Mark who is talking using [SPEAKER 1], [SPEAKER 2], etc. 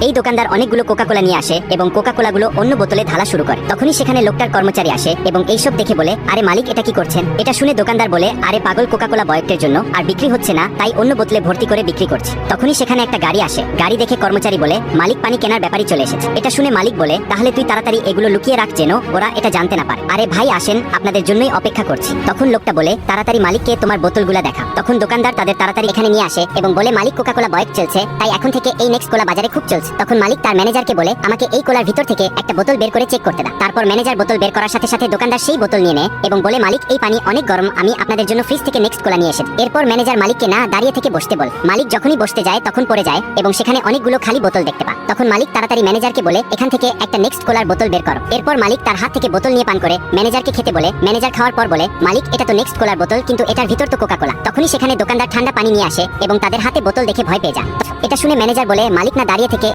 [SPEAKER 1] এই দোকানদার অনেকগুলো কোকা কোলা নিয়ে আসে এবং কোকা কোলাগুলো অন্য বোতলে ঢালা শুরু করে। তখনই সেখানে লোকটার কর্মচারী আসে এবং এইসব দেখে বলে, আরে মালিক এটা কি করছেন? এটা শুনে দোকানদার বলে, আরে পাগল, কোকা কোলা বয়কটের জন্য আর বিক্রি হচ্ছে না, তাই অন্য বোতলে ভর্তি করে বিক্রি করছে। তখনই সেখানে একটা গাড়ি আসে। গাড়ি দেখে কর্মচারী বলে, মালিক পানি কেনার ব্যাপারই চলে এসেছে। এটা শুনে মালিক বলে, তাহলে তুই তাড়াতাড়ি এগুলো লুকিয়ে রাখ যেন ওরা এটা জানতে না পারে। আরে ভাই আসেন, আপনাদের জন্যই অপেক্ষা করছি। তখন লোকটা বলে, তাড়াতাড়ি মালিককে তোমার বোতলগুলো দেখা। তখন দোকানদার তাদের তাড়াতাড়ি এখানে নিয়ে আসে এবং বলে, মালিক কোকা কোলা বয়ক চলছে, তাই এখন থেকে এই নেক্সট কোলা বাজারে খুব চলছে। তখন মালিক তার ম্যানেজারকে বলে, আমাকে এই কোলার ভিতর থেকে একটা বোতল বের করে চেক করতে দাও। তারপর ম্যানেজার বোতল বের করার সাথে সাথে দোকানদার সেই বোতল নিয়ে নেয় এবং বলে, মালিক এই পানি অনেক গরম, আমি আপনাদের জন্য ফ্রিজ থেকে নেক্সট কোলা নিয়ে এসেছি। এরপর ম্যানেজার মালিককে না দাঁড়িয়ে থেকে বসতে বল। মালিক যখনই বসতে যায় তখন পড়ে যায় এবং সেখানে অনেকগুলো খালি বোতল দেখতে পায়। তখন মালিক তাড়াতাড়ি ম্যানেজারকে বলে, এখান থেকে একটা নেক্সট কোলার বোতল বের করো। এরপর মালিক তার হাত থেকে বোতল নিয়ে পান করে ম্যানেজারকে খেতে বলে। ম্যানেজার খাওয়ার পর বলে, মালিক এটা তো নেক্সট কোলার বোতল, কিন্তু এটার ভিতর তো কোকা কোলা। তখনই সেখানে দোকানদার ঠান্ডা পানি নিয়ে আসে এবং তাদের হাতে বোতল দেখে ভয় পেয়ে যায়। এটা শুনে ম্যানেজার বলে, মালিক না দাঁড়িয়ে থেকে